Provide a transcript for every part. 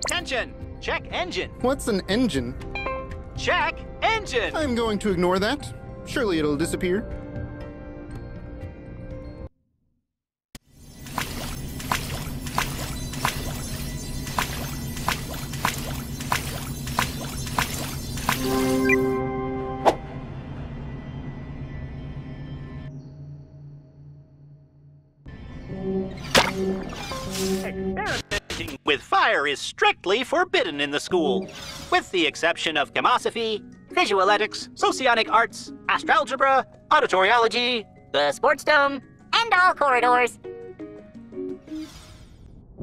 Attention! Check engine. What's an engine? Check engine! I'm going to ignore that. Surely it'll disappear. Experimenting with fire is strictly forbidden in the school, with the exception of chemosophy, visualetics, socionic arts, astralgebra, auditoriology, the sports dome, and all corridors. So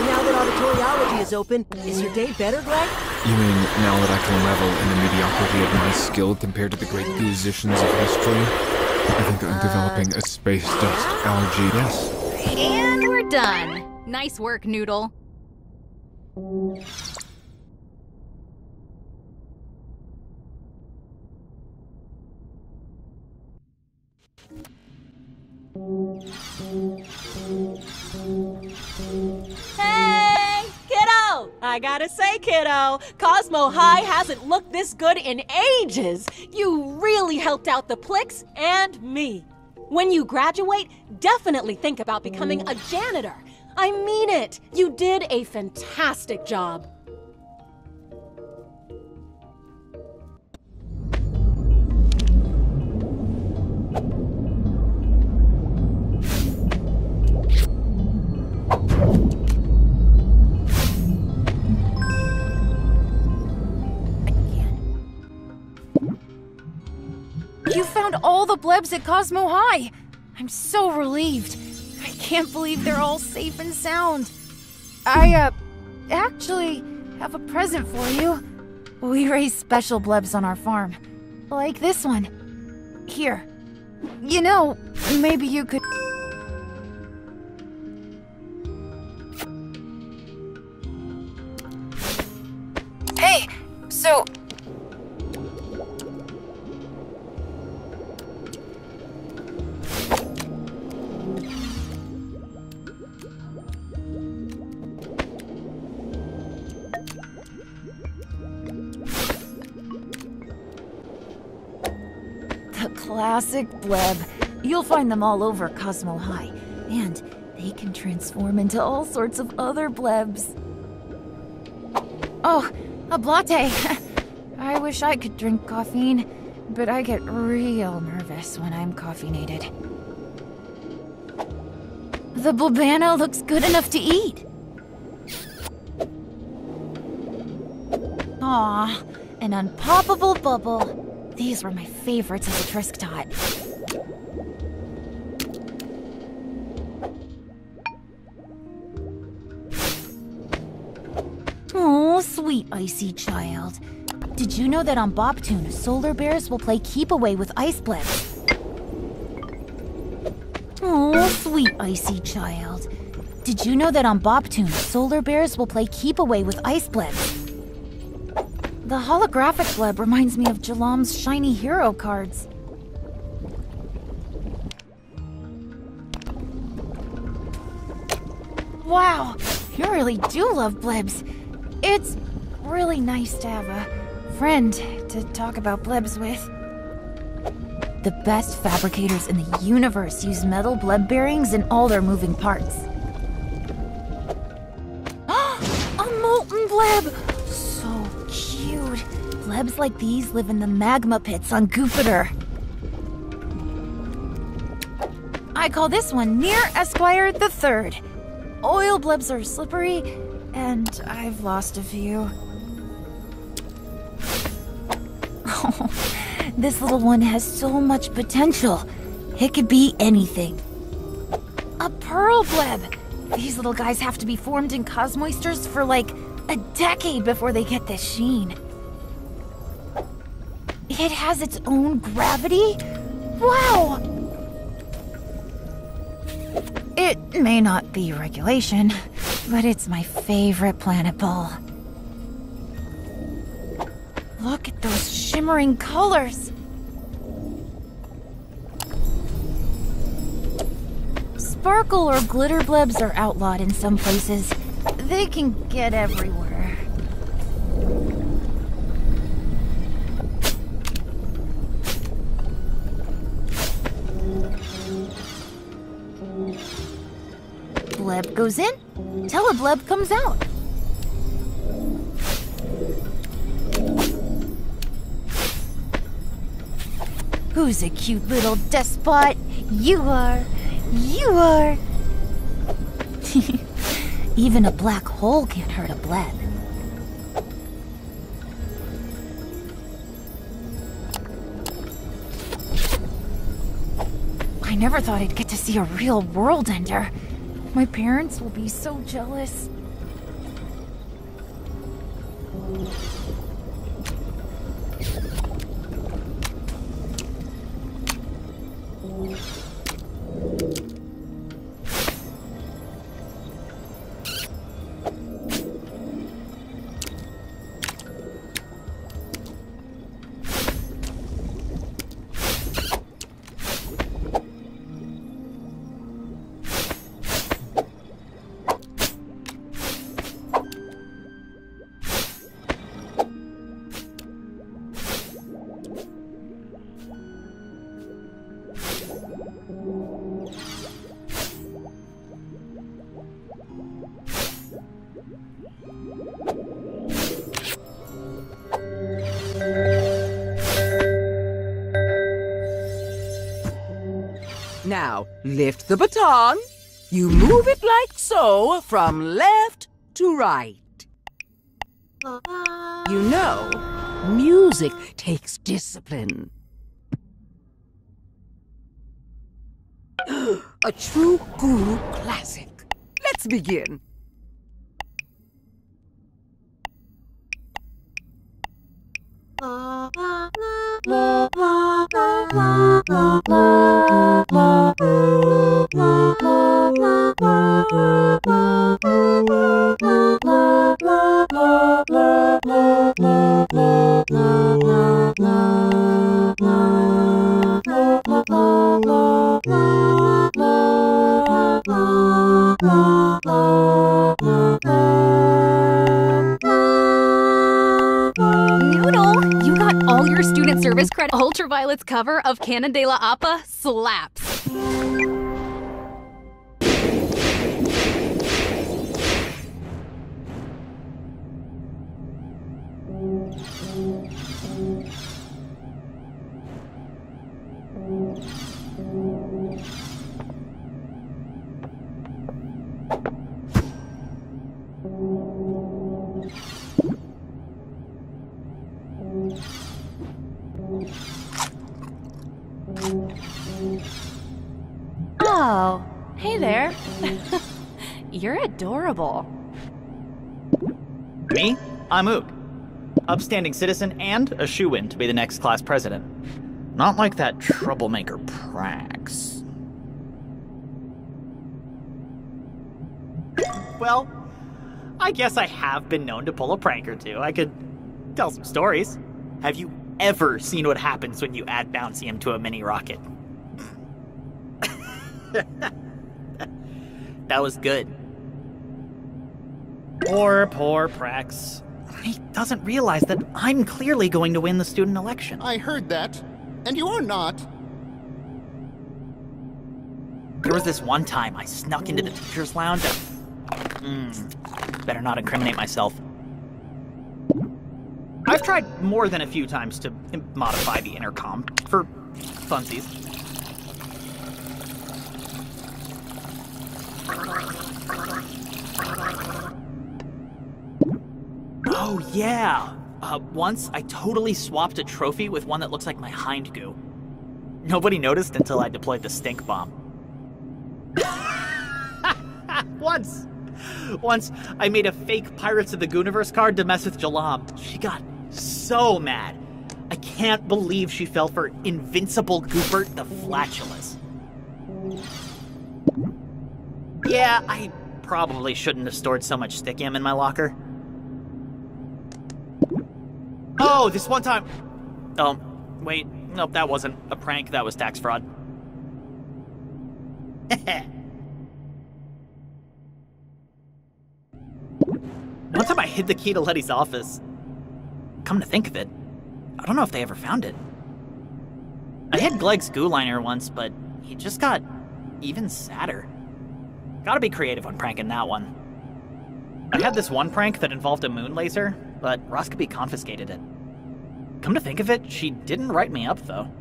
now that auditoriology is open, is your day better, Greg? You mean now that I can revel in the mediocrity of my skill compared to the great musicians of history? I think I'm developing a space dust allergy, yes. And we're done. Nice work, Noodle. Hey, kiddo! I gotta say, kiddo, Cosmo High hasn't looked this good in ages. You really helped out the Plix and me. When you graduate, definitely think about becoming a janitor. I mean it. You did a fantastic job. You found all the blebs at Cosmo High! I'm so relieved. I can't believe they're all safe and sound. I, actually have a present for you. We raise special blebs on our farm. Like this one. Here. You know, maybe you could... Hey, so... Classic bleb. You'll find them all over Cosmo High, and they can transform into all sorts of other blebs. Oh, a latte. I wish I could drink caffeine, but I get real nervous when I'm caffeinated. The Blebano looks good enough to eat. Aw, an unpoppable bubble. These were my favorites as a Trisk tot. Oh, sweet icy child. Did you know that on Boptune, solar bears will play keep away with ice blebs? Oh, sweet icy child. Did you know that on Boptune, solar bears will play keep away with ice blebs? The holographic bleb reminds me of Jalam's shiny hero cards. Wow, you really do love blebs. It's really nice to have a friend to talk about blebs with. The best fabricators in the universe use metal bleb bearings in all their moving parts. A molten bleb! Blebs like these live in the magma pits on Jupiter. I call this one Near Esquire the Third. Oil blebs are slippery, and I've lost a few. Oh, this little one has so much potential. It could be anything. A pearl bleb. These little guys have to be formed in cosmoisters for like a decade before they get this sheen. It has its own gravity? Wow! It may not be regulation, but it's my favorite planet ball. Look at those shimmering colors! Sparkle or glitter blebs are outlawed in some places. They can get everywhere. Bleb goes in, Telebleb comes out. Who's a cute little despot? You are. You are. Even a black hole can't hurt a bleb. I never thought I'd get to see a real world ender. My parents will be so jealous. Now, lift the baton. You move it like so, from left to right. You know, music takes discipline. A true GOONER classic. Let's begin. Noodle, you got all your student service credit. Ultraviolet's cover of Canon de la Apa slaps. Oh, hey there. You're adorable. Me? I'm Ook. Upstanding citizen and a shoo-in to be the next class president. Not like that troublemaker Prax. Well, I guess I have been known to pull a prank or two. I could tell some stories. Have you ever seen what happens when you add Bouncium to a mini rocket? That was good. Poor Prax. He doesn't realize that I'm clearly going to win the student election. I heard that. And you are not. There was this one time I snuck into the teacher's lounge and... better not incriminate myself. I've tried more than a few times to modify the intercom for funsies. Oh yeah! Once I totally swapped a trophy with one that looks like my hind goo. Nobody noticed until I deployed the stink bomb. Once I made a fake Pirates of the Gooniverse card to mess with Jalam. She got so mad. I can't believe she fell for Invincible Goopert the Flatulous. Yeah, I probably shouldn't have stored so much stickium in my locker. Oh, this one time... Oh, wait. Nope, that wasn't a prank. That was tax fraud. One time I hid the key to Letty's office. Come to think of it, I don't know if they ever found it. I hid Glegg's goo liner once, but he just got even sadder. Gotta be creative when pranking that one. I had this one prank that involved a moon laser, but Roscoe confiscated it. Come to think of it, she didn't write me up, though.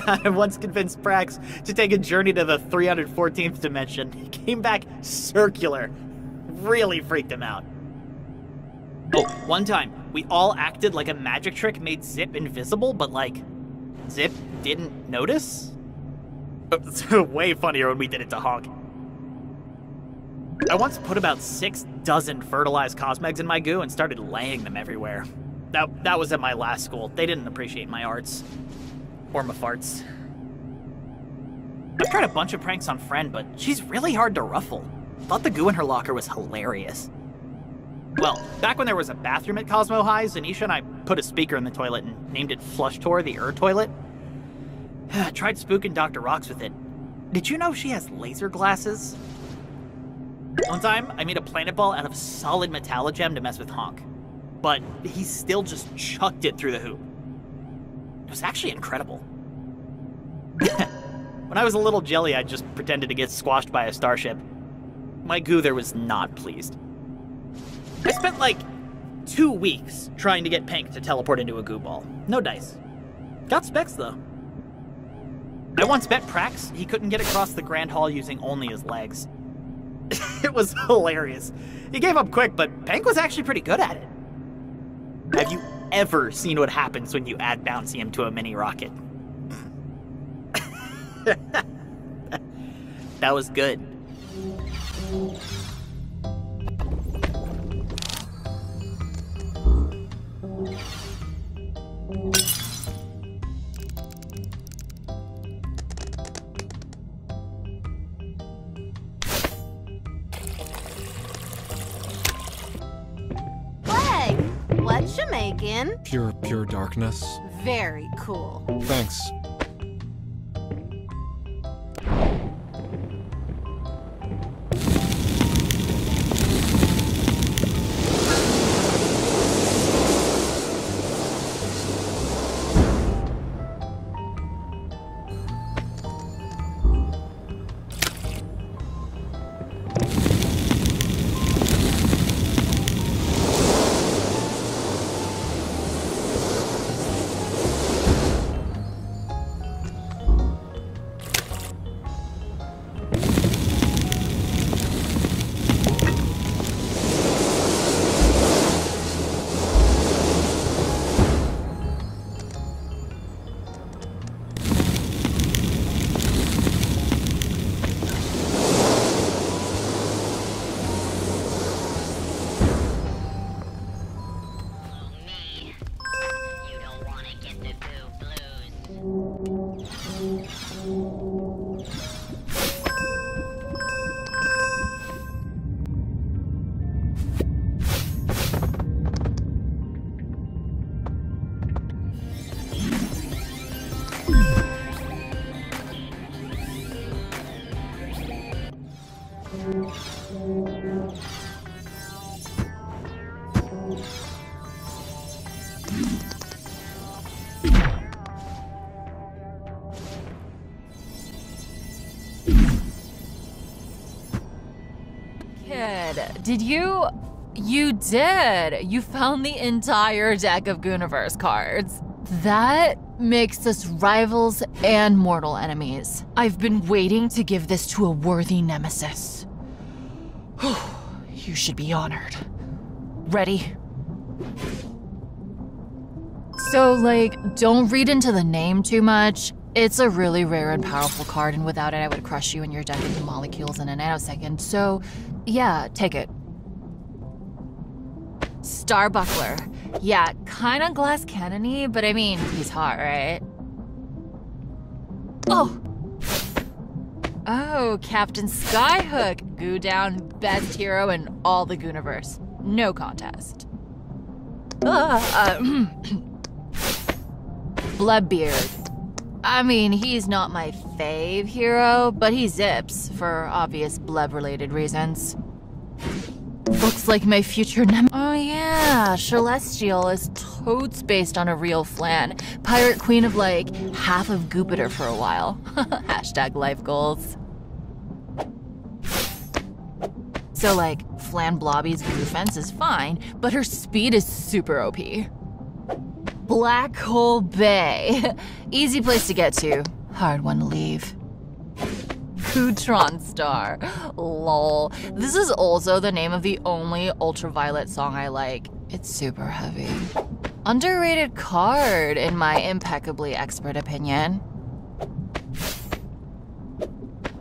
I once convinced Prax to take a journey to the 314th dimension. He came back circular. Really freaked him out. Oh, one time, we all acted like a magic trick made Zip invisible, but like, Zip didn't notice? It's way funnier when we did it to Honk. I once put about 6 dozen fertilized cosmegs in my goo and started laying them everywhere. That was at my last school. They didn't appreciate my arts. Or my farts. I've tried a bunch of pranks on Friend, but she's really hard to ruffle. Thought the goo in her locker was hilarious. Well, back when there was a bathroom at Cosmo High, Zanisha and I put a speaker in the toilet and named it Flush Tour, the toilet. Tried spooking Dr. Rocks with it. Did you know she has laser glasses? One time, I made a planet ball out of solid metallogem to mess with Honk. But he still just chucked it through the hoop. It was actually incredible. When I was a little jelly, I just pretended to get squashed by a starship. My goo there was not pleased. I spent like 2 weeks trying to get Pink to teleport into a goo ball. No dice. Got specs though. I once bet Prax he couldn't get across the Grand Hall using only his legs. It was hilarious. He gave up quick, but Pink was actually pretty good at it. Have you ever seen what happens when you add Bouncium to a mini rocket? That was good. What you making? Pure darkness. Very cool. Thanks. Did you? You did! You found the entire deck of Gooniverse cards. That makes us rivals and mortal enemies. I've been waiting to give this to a worthy nemesis. You should be honored. Ready? So, like, don't read into the name too much. It's a really rare and powerful card, and without it, I would crush you and your deck into molecules in a nanosecond. So, yeah, take it. Starbuckler. Yeah, kinda glass cannon-y, but I mean, he's hot, right? Oh! Oh, Captain Skyhook. Goo down, best hero in all the Gooniverse. No contest. Blebbeard. I mean, he's not my fave hero, but he zips, for obvious Bleb-related reasons. Looks like my future Oh yeah, Celestial is totes based on a real flan. Pirate queen of like half of Goopiter for a while. Hashtag life goals. So like, Flan Blobby's goo fence is fine, but her speed is super OP. Black Hole Bay. Easy place to get to, hard one to leave. Gootron Star. Lol. This is also the name of the only ultraviolet song I like. It's super heavy. Underrated card, in my impeccably expert opinion.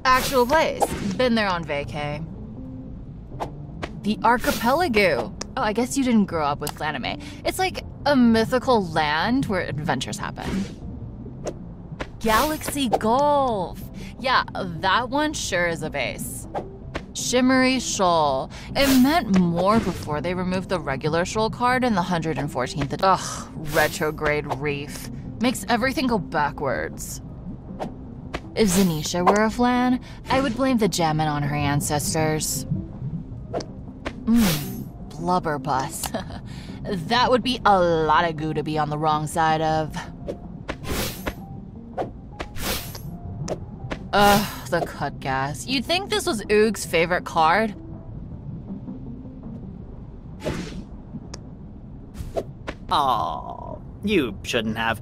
Actual place. Been there on vacay. The Archipelago. Oh, I guess you didn't grow up with Flanime. It's like a mythical land where adventures happen. Galaxy Golf. Yeah, that one sure is a base. Shimmery Shoal. It meant more before they removed the regular Shoal card in the 114th. Ugh, retrograde reef. Makes everything go backwards. If Zanisha were a flan, I would blame the Jammin on her ancestors. Blubber bus. That would be a lot of goo to be on the wrong side of. Ugh, the cut gas. You'd think this was Oog's favorite card? Oh, you shouldn't have.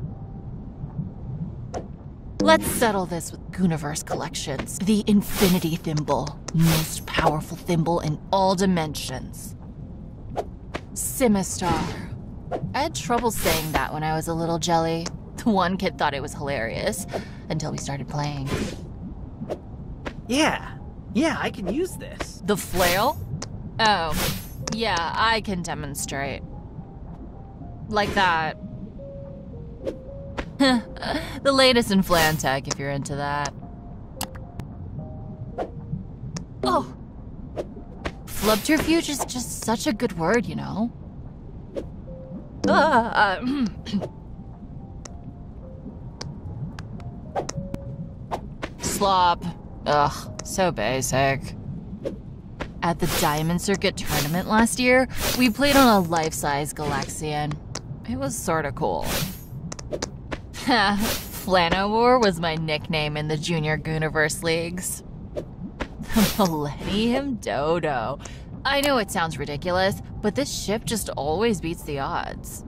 Let's settle this with Gooniverse Collections. The Infinity Thimble. Most powerful thimble in all dimensions. Simistar. I had trouble saying that when I was a little jelly. The one kid thought it was hilarious, until we started playing. Yeah, I can use this. The flail? Oh, yeah, I can demonstrate. Like that. The latest in flan tech, if you're into that. Oh. Flubterfuge is just such a good word, you know? Slop. Ugh, so basic. At the Diamond Circuit tournament last year, we played on a life-size Galaxian. It was sorta cool. Flanowar was my nickname in the Junior Gooniverse leagues. The Millennium Dodo. I know it sounds ridiculous, but this ship just always beats the odds.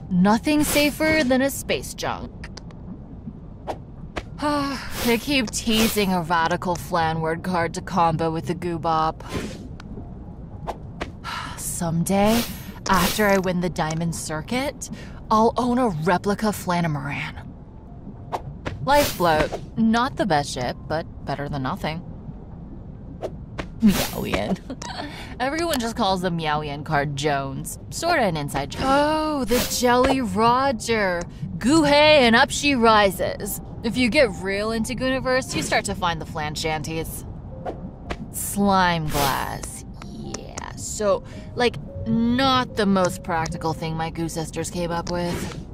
Nothing safer than a space junk. They keep teasing a radical flanward card to combo with the Goobop. Someday, after I win the Diamond Circuit, I'll own a replica Flanamoran. Lifefloat, not the best ship, but better than nothing. Meowian. Everyone just calls the Meowian card Jones. Sorta an inside joke. Oh, the Jelly Roger. Goohey and up she rises. If you get real into Gooniverse, you start to find the flan shanties. Slime glass. Yeah, so, like, not the most practical thing my Goo sisters came up with.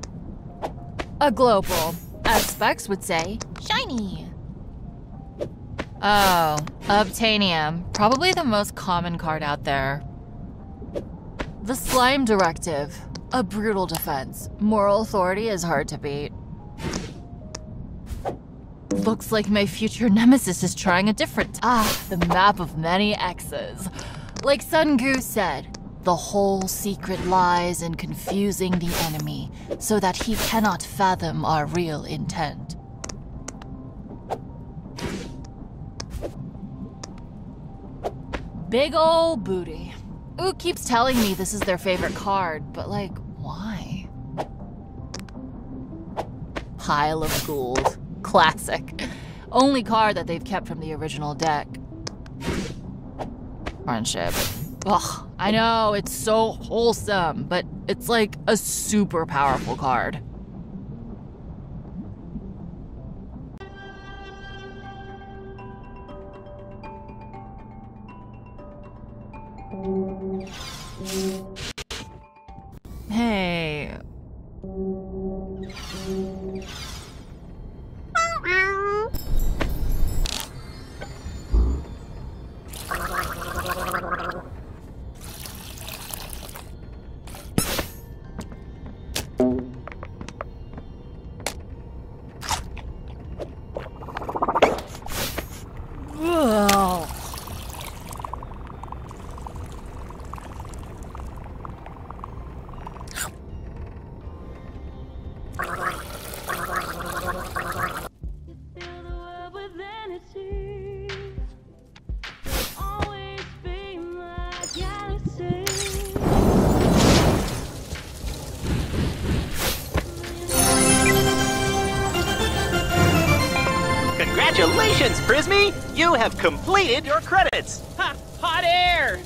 A global. As Specs would say, shiny. Oh, Obtainium. Probably the most common card out there. The Slime Directive. A brutal defense. Moral authority is hard to beat. Looks like my future nemesis is trying a different. The map of many X's. Like Sun Goose said, the whole secret lies in confusing the enemy so that he cannot fathom our real intent. Big ol' booty. Ook keeps telling me this is their favorite card, but like, why? Pile of Gold. Classic. Only card that they've kept from the original deck. Friendship. Ugh, I know, it's so wholesome, but it's like a super powerful card. Hey. Ugh. Congratulations, Prismy! You have completed your credits! Ha! Hot air!